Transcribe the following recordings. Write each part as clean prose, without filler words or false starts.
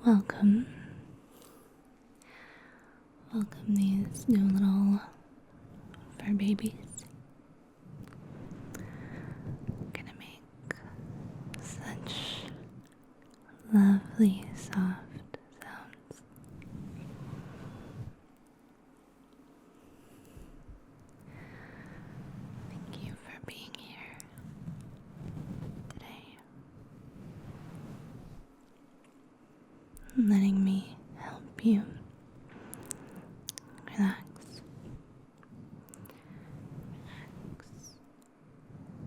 Welcome. Welcome these new little fur babies. Gonna make such lovely soft sounds. Thank you for being here today. Letting me help you relax.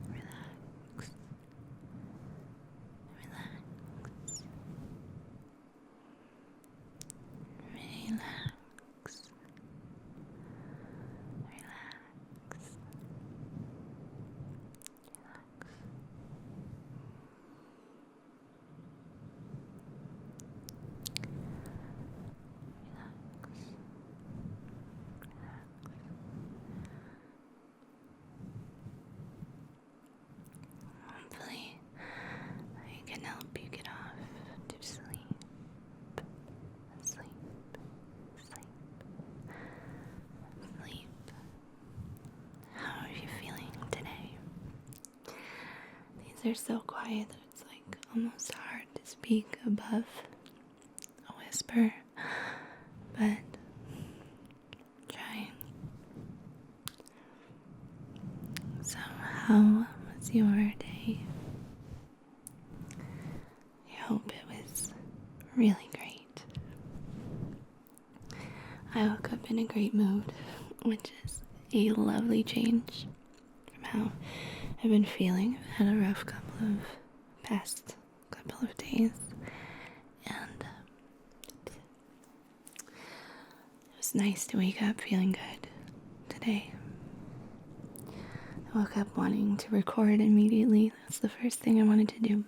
Relax. Relax. Hopefully, I can help you get off to sleep. Sleep. Sleep. Sleep. How are you feeling today? These are so quiet that it's like almost hard to speak above a whisper, but trying. So, how was your day? I hope it was really great. I woke up in a great mood, which is a lovely change from how I've been feeling. I've had a rough past couple of days, and it was nice to wake up feeling good today. I woke up wanting to record immediately. That's the first thing I wanted to do.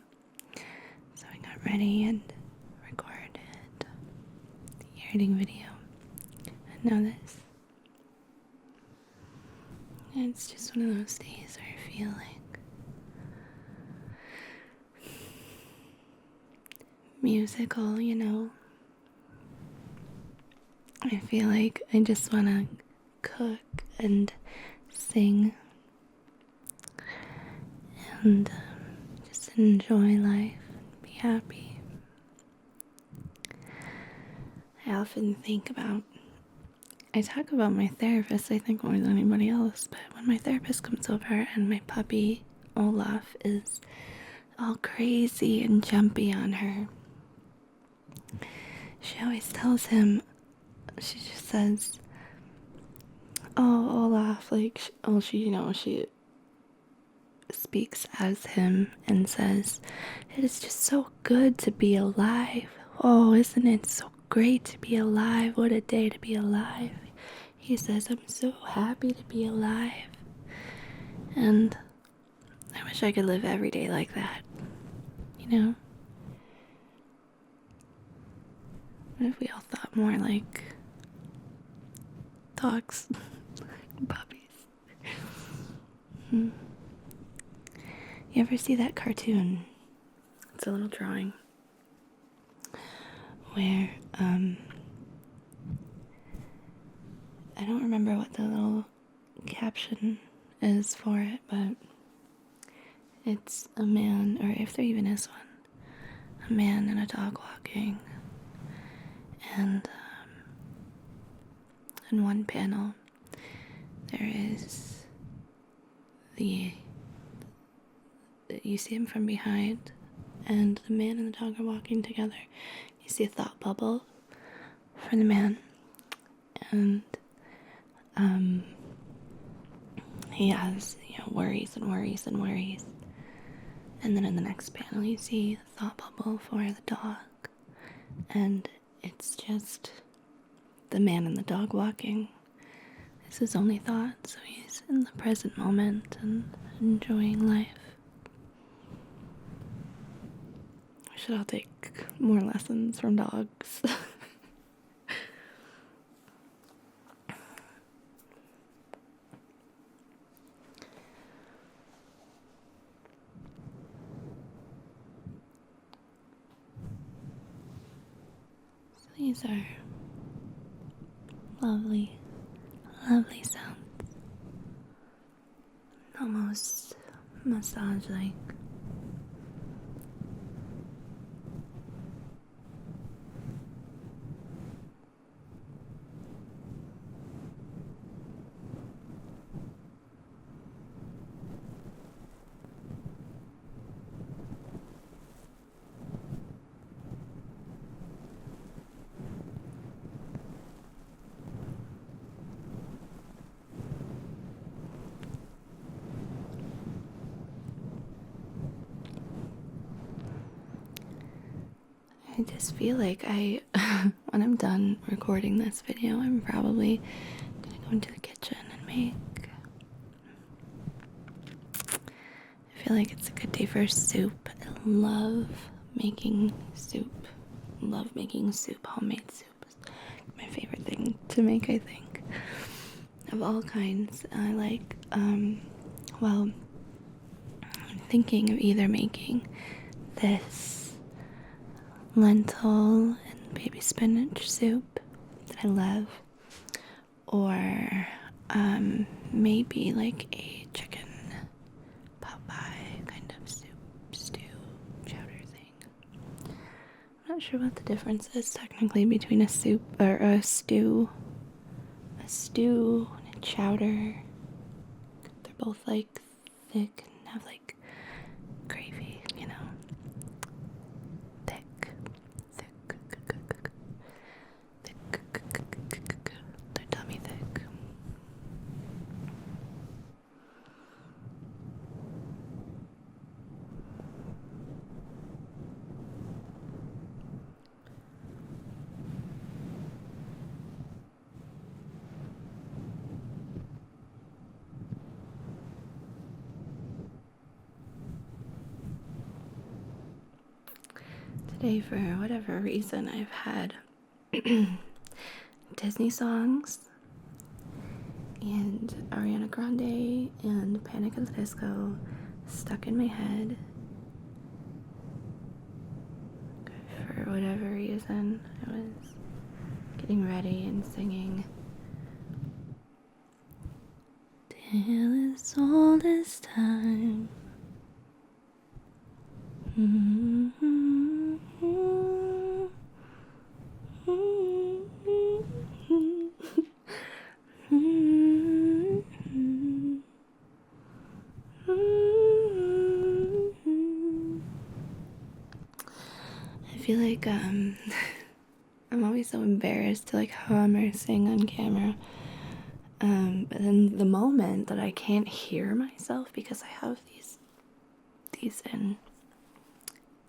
So I got ready and recorded the editing video. And now this. And it's just one of those days where I feel like musical, you know. I feel like I just want to cook and sing and just enjoy life and be happy. I often think about, I talk about my therapist, I think, more than anybody else, but when my therapist comes over and my puppy, Olaf, is all crazy and jumpy on her, she always tells him, she just says, oh, Olaf, like, she speaks as him and says, it is just so good to be alive. Oh, isn't it so great to be alive? What a day to be alive. He says, I'm so happy to be alive. And I wish I could live every day like that, you know? What if we all thought more like dogs, puppies? You ever see that cartoon? It's a little drawing where, I don't remember what the little caption is for it, but it's a man, or if there even is one, a man and a dog walking, and in one panel there is you see him from behind, and the man and the dog are walking together. You see a thought bubble for the man, and he has, worries and worries and worries. And then in the next panel you see a thought bubble for the dog, and it's just the man and the dog walking. It's his only thought, so he's in the present moment and enjoying life. We should all take more lessons from dogs. These are lovely, lovely sounds. Almost massage-like. I just feel like when I'm done recording this video, I'm probably gonna go into the kitchen and make. I feel like it's a good day for soup. I love making soup. Homemade soup is my favorite thing to make, I think. Of all kinds. I like, well, I'm thinking of either making this lentil and baby spinach soup that I love, or maybe like a chicken pot pie kind of soup, stew, chowder thing. I'm not sure what the difference is technically between a soup or a stew and a chowder. They're both like thick and have like gravy, you know. Their tummy thick. Today, for whatever reason, I've had Disney songs and Ariana Grande and Panic at the Disco stuck in my head. For whatever reason, I was getting ready and singing till it's all this time. I feel like I'm always so embarrassed to like hum or sing on camera. But then the moment that I can't hear myself because I have these in,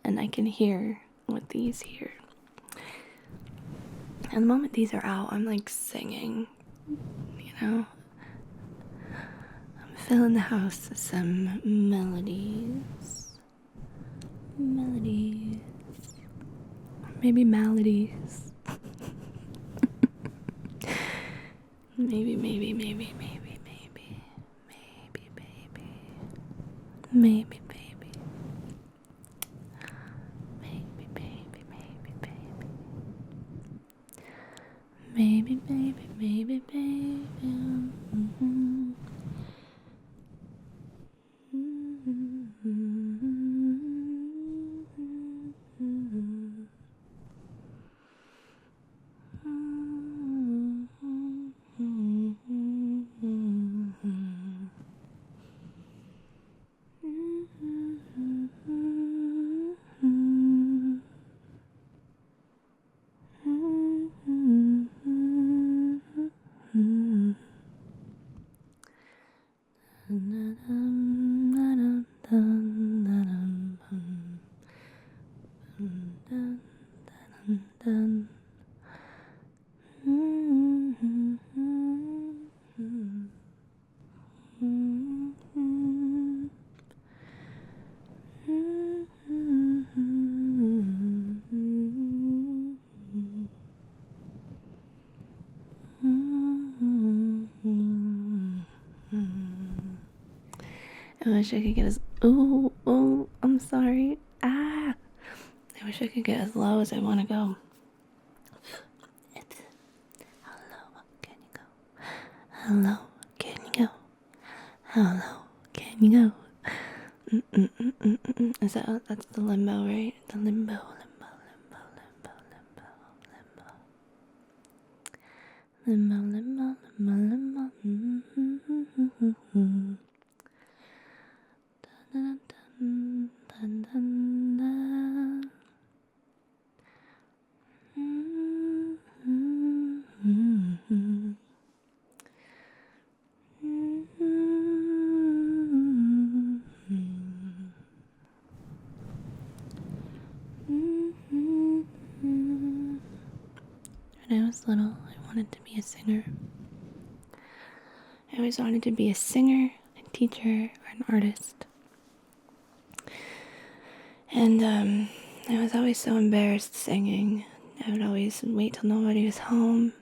and I can hear with these here. And the moment these are out, I'm like singing, you know. I'm filling the house with some melodies. Maybe maladies. Maybe, baby. Maybe, baby. Mm-hmm. I wish I could get as I'm sorry. I wish I could get as low as I want to go. How low can you go? How low can you go? Is that's the limbo, right? The limbo, limbo, limbo, limbo, limbo, limbo, limbo, limbo, limbo, limbo. Dun, dun, dun, dun, dun. When I was little, I wanted to be a singer. I always wanted to be a singer, a teacher, or an artist. And I was always so embarrassed singing. I would always wait till nobody was home,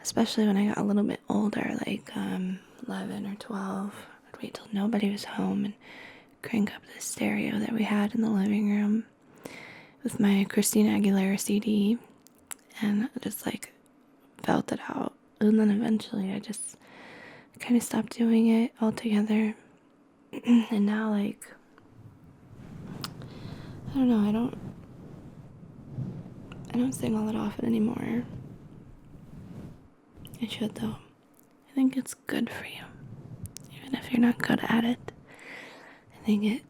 especially when I got a little bit older, like 11 or 12. I'd wait till nobody was home and crank up the stereo that we had in the living room with my Christina Aguilera CD, and just like felt it out. And then eventually I just kind of stopped doing it altogether. And now, like, I don't know, I don't sing all that often anymore. I should, though. I think it's good for you, even if you're not good at it. I think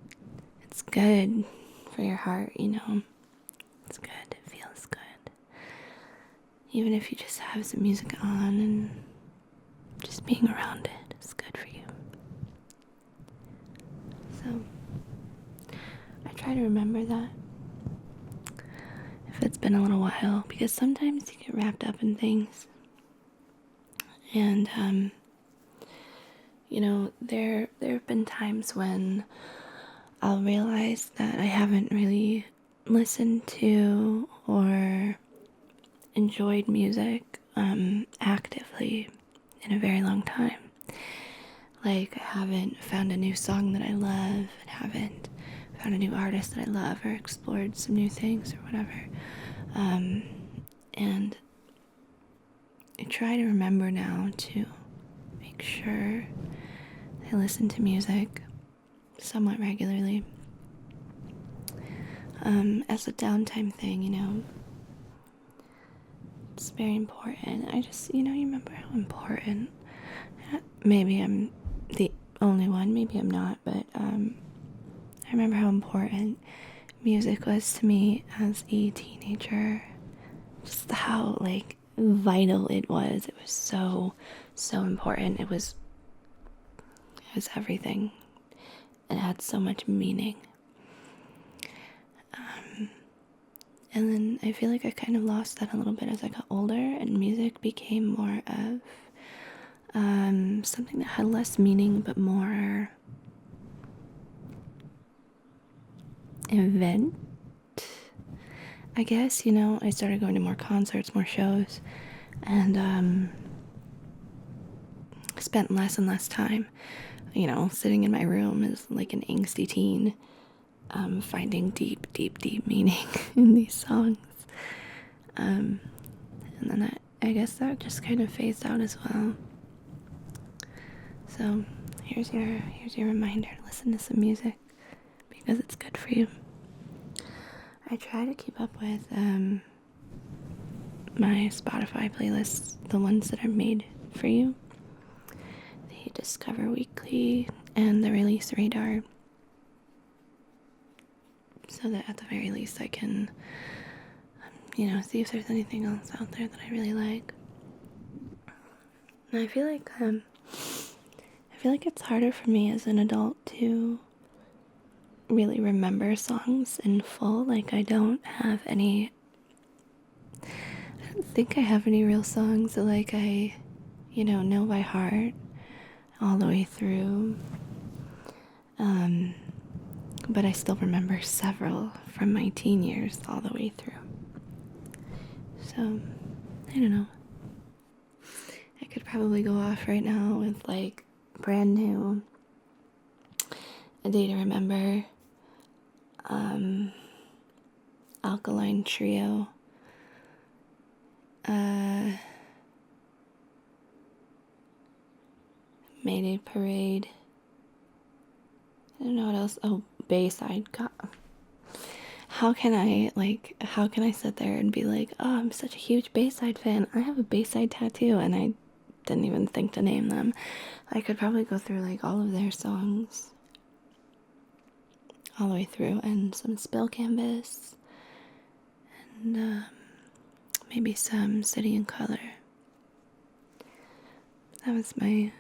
it's good for your heart, you know. It's good. It feels good. Even if you just have some music on and just being around it is good for you. So I try to remember that if it's been a little while, because sometimes you get wrapped up in things. And you know, there have been times when I'll realize that I haven't really listened to or enjoyed music actively in a very long time. Like, I haven't found a new song that I love, and haven't found a new artist that I love, or explored some new things or whatever. And I try to remember now to make sure I listen to music somewhat regularly. As a downtime thing, you know, it's very important. I just, you remember how important, maybe I'm the only one, maybe I'm not, but I remember how important music was to me as a teenager. Just how, like, vital it was. It was so important. It was everything. It had so much meaning. And then I feel like I kind of lost that a little bit as I got older, and music became more of something that had less meaning but more event, I guess. I started going to more concerts, more shows, and spent less and less time, sitting in my room as like an angsty teen, finding deep meaning in these songs. And then I guess that just kind of phased out as well. So here's your reminder to listen to some music, because it's good for you. I try to keep up with my Spotify playlists, the ones that are made for you, the Discover Weekly and the Release Radar, so that at the very least I can see if there's anything else out there that I really like. And I feel like it's harder for me as an adult to really remember songs in full. Like, I don't think I have any real songs that, like, I know by heart all the way through. But I still remember several from my teen years all the way through. So, I don't know. I could probably go off right now with, like, brand new A Day to Remember, Alkaline Trio, Mayday Parade. I don't know what else. Oh, Bayside. God. How can I sit there and be like, oh, I'm such a huge Bayside fan. I have a Bayside tattoo, and I didn't even think to name them. I could probably go through like all of their songs all the way through, and some Spill Canvas, and maybe some City and Color. That was my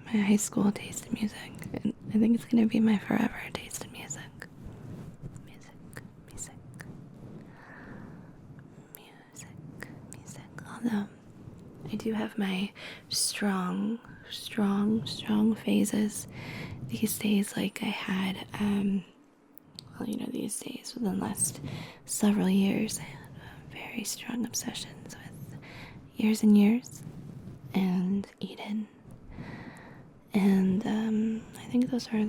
high school taste in music, and I think it's gonna be my forever taste in music. Music. Although I do have my strong phases these days, like I had, these days within the last several years, I had very strong obsessions with Years and Years and Eden. And I think those are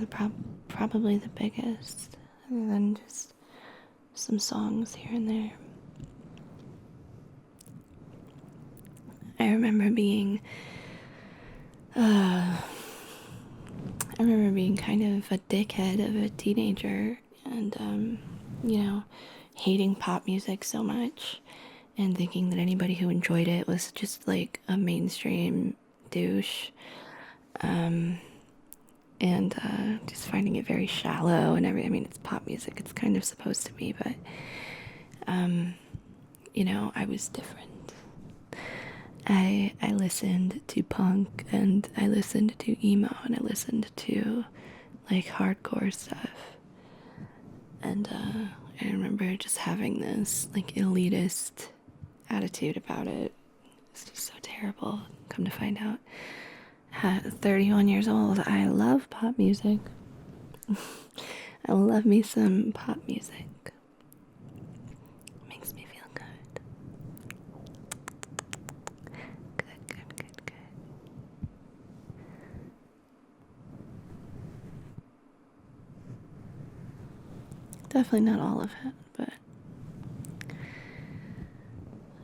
probably the biggest, other than just some songs here and there. I remember being kind of a dickhead of a teenager, and hating pop music so much, and thinking that anybody who enjoyed it was just like a mainstream douche, and just finding it very shallow and everything. I mean, it's pop music, it's kind of supposed to be, but I was different. I listened to punk, and I listened to emo, and I listened to like hardcore stuff, and I remember just having this like elitist attitude about it. It's just so terrible. Come to find out, at 31 years old, I love pop music. I love me some pop music. It makes me feel good. Good. Definitely not all of it, but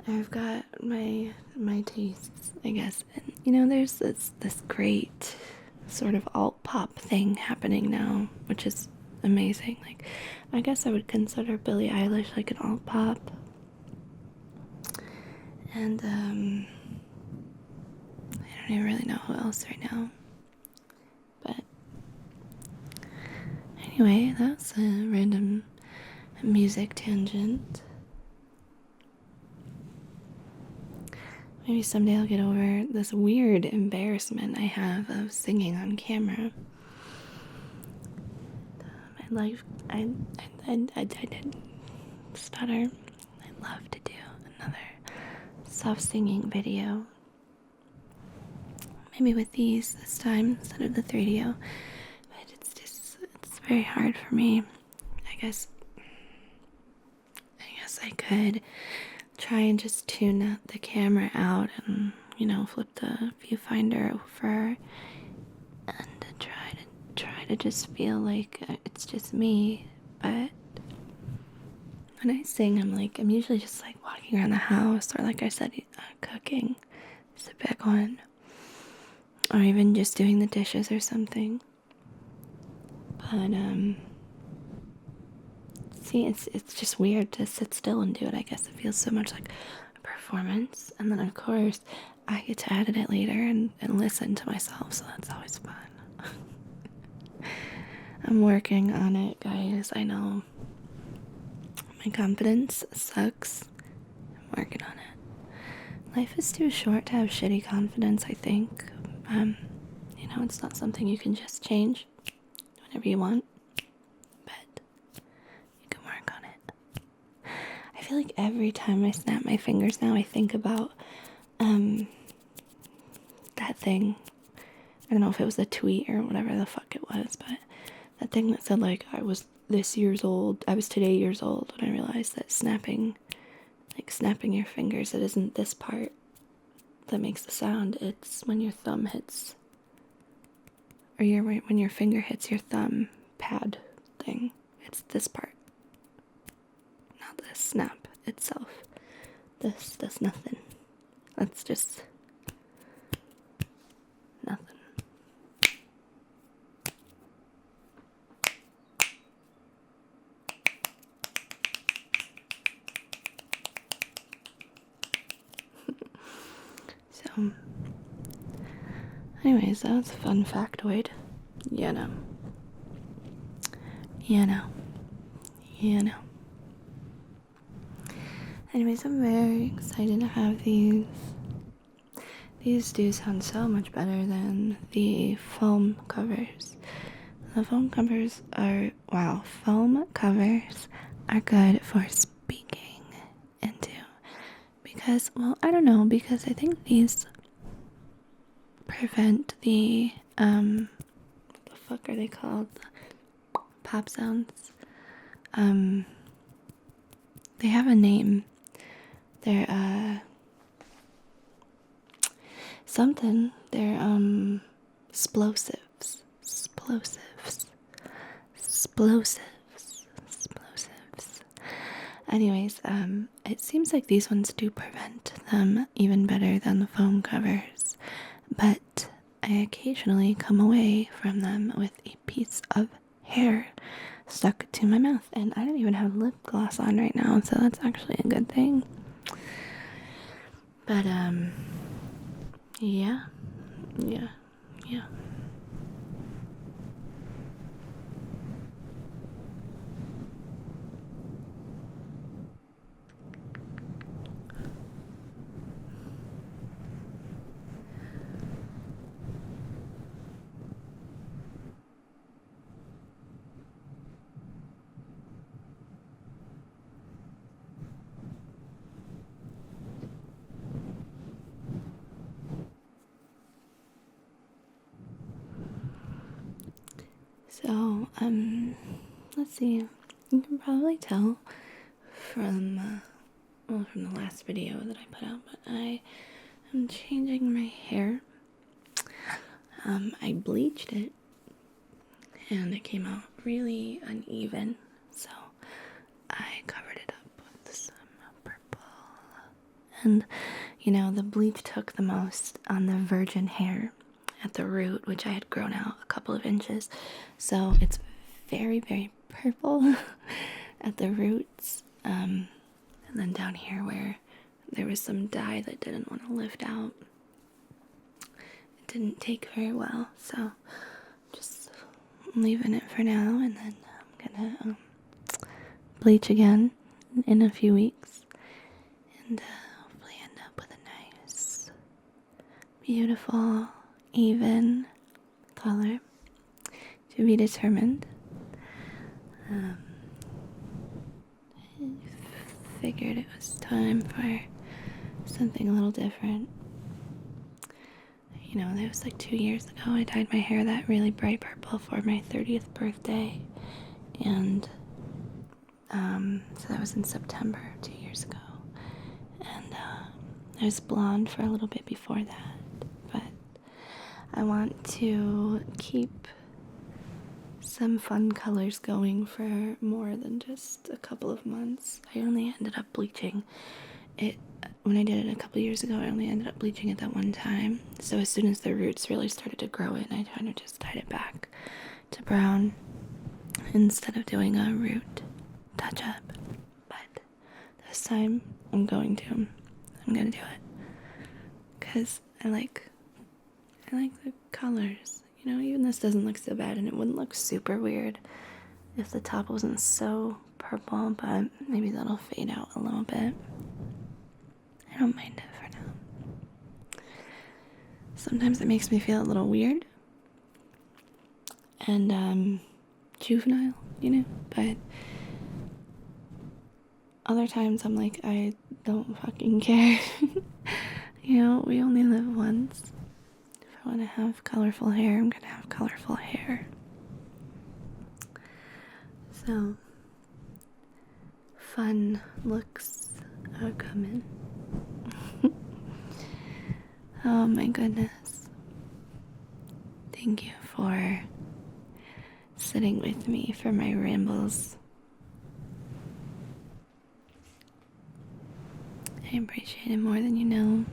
I've got my tastes, I guess. And there's this great sort of alt pop thing happening now, which is amazing. Like, I guess I would consider Billie Eilish like an alt pop. And I don't even really know who else right now. But anyway, that's a random music tangent. Maybe someday I'll get over this weird embarrassment I have of singing on camera. I did stutter. I'd love to do another soft singing video. Maybe with this time instead of the 3DO. But it's very hard for me. I guess I could try and just tune the camera out and, flip the viewfinder over and try to just feel like it's just me. But when I sing, I'm usually just like walking around the house, or like I said, cooking is a big one, or even just doing the dishes or something. But see, it's just weird to sit still and do it. I guess it feels so much like a performance, and then of course I get to edit it later and listen to myself, so that's always fun. I'm working on it, guys. I know my confidence sucks. I'm working on it. Life is too short to have shitty confidence, I think. It's not something you can just change whenever you want, but you can work on it. I feel like every time I snap my fingers now, I think about that thing. I don't know if it was a tweet or whatever the fuck it was, but that thing that said like I was today years old when I realized that snapping your fingers, it isn't this part that makes the sound. It's when your thumb hits, or when your finger hits your thumb pad thing. It's this part, not the snap itself. This does nothing. That's just anyways, that was a fun factoid. You know. You know. You know. Anyways, I'm very excited to have these. These do sound so much better than the foam covers. The foam covers are, wow, foam covers are good for speaking into. Because, well, I don't know, because I think these prevent the, what the fuck are they called? Pop sounds. They have a name. They're, something. They're, explosives. Anyways, it seems like these ones do prevent them even better than the foam covers, but I occasionally come away from them with a piece of hair stuck to my mouth, and I don't even have lip gloss on right now, so that's actually a good thing. But, yeah. So, let's see. You can probably tell from, from the last video that I put out, but I am changing my hair. I bleached it, and it came out really uneven, so I covered it up with some purple. And, the bleach took the most on the virgin hair at the root, which I had grown out a couple of inches, so it's very, very purple at the roots, and then down here where there was some dye that didn't want to lift out, it didn't take very well, so just leaving it for now, and then I'm gonna bleach again in a few weeks, and hopefully end up with a nice, beautiful, even color, to be determined. I figured it was time for something a little different. That was like 2 years ago. I dyed my hair that really bright purple for my 30th birthday, and so that was in September 2 years ago, and I was blonde for a little bit before that, but I want to keep some fun colors going for more than just a couple of months. I only ended up bleaching it when I did it a couple years ago. I only ended up bleaching it that one time, so as soon as the roots really started to grow in, I kind of just dyed it back to brown instead of doing a root touch up. But this time I'm gonna do it because I like the colors. Even this doesn't look so bad, and it wouldn't look super weird if the top wasn't so purple, but maybe that'll fade out a little bit. I don't mind it for now. Sometimes it makes me feel a little weird and juvenile, but other times I'm like, I don't fucking care. We only live once. If I want to have colorful hair, I'm gonna have colorful hair. So, fun looks are coming. Oh my goodness. Thank you for sitting with me for my rambles. I appreciate it more than you know.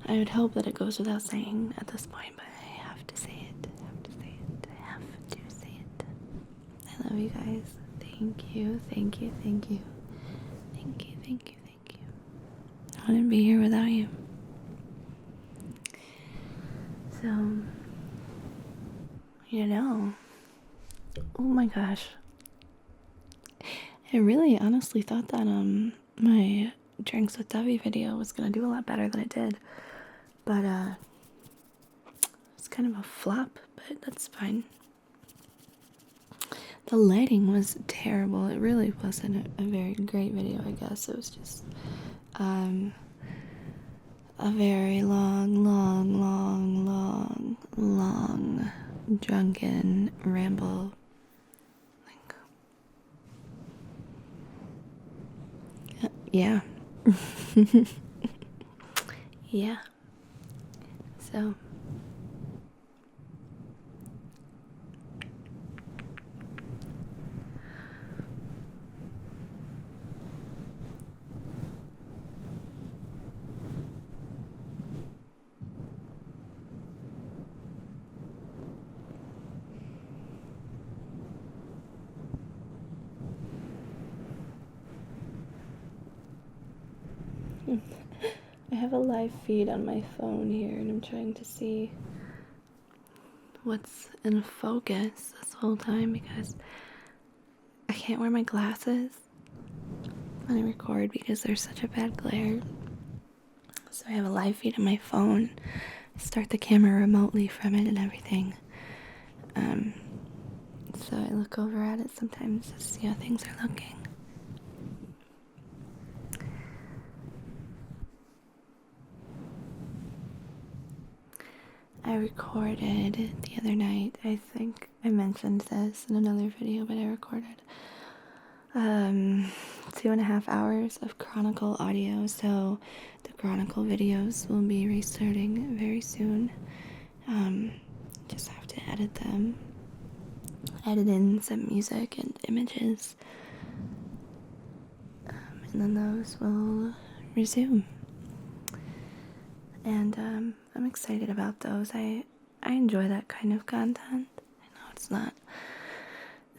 I would hope that it goes without saying at this point, but I have to say it. I love you guys. Thank you. I wouldn't be here without you. So, you know, oh my gosh, I really honestly thought that my drinks with Debbie video was gonna do a lot better than it did, but it's kind of a flop, but that's fine. The lighting was terrible. It really wasn't a very great video, I guess. It was just a very long drunken ramble. Like, yeah. Yeah. So I have a live feed on my phone here, and I'm trying to see what's in focus this whole time because I can't wear my glasses when I record because there's such a bad glare. So I have a live feed on my phone. I start the camera remotely from it and everything. So I look over at it sometimes to see how things are looking. I recorded the other night, I think I mentioned this in another video, but I recorded 2.5 hours of Chronicle audio, so the Chronicle videos will be restarting very soon. Just have to edit them, edit in some music and images, and then those will resume. And I'm excited about those. I enjoy that kind of content. I know it's not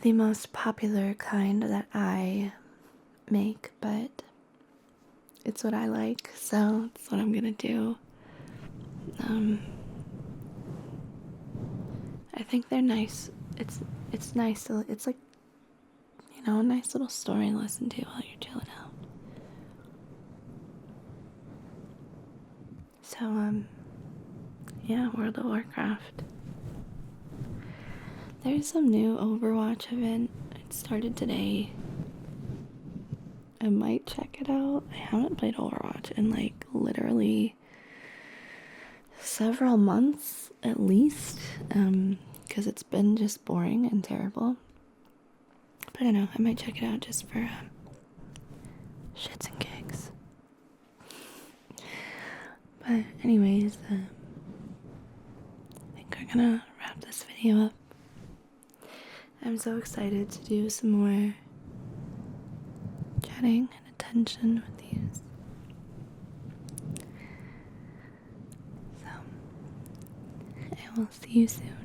the most popular kind that I make, but it's what I like, so it's what I'm gonna do. I think they're nice. It's nice to, it's like, you know, a nice little story to listen to while you're chilling out. So, yeah, World of Warcraft. There's some new Overwatch event. It started today. I might check it out. I haven't played Overwatch in like literally several months at least, because it's been just boring and terrible. But I don't know, I might check it out just for shits and gigs. But anyways, I think we're gonna wrap this video up. I'm so excited to do some more chatting and attention with these. So, I will see you soon.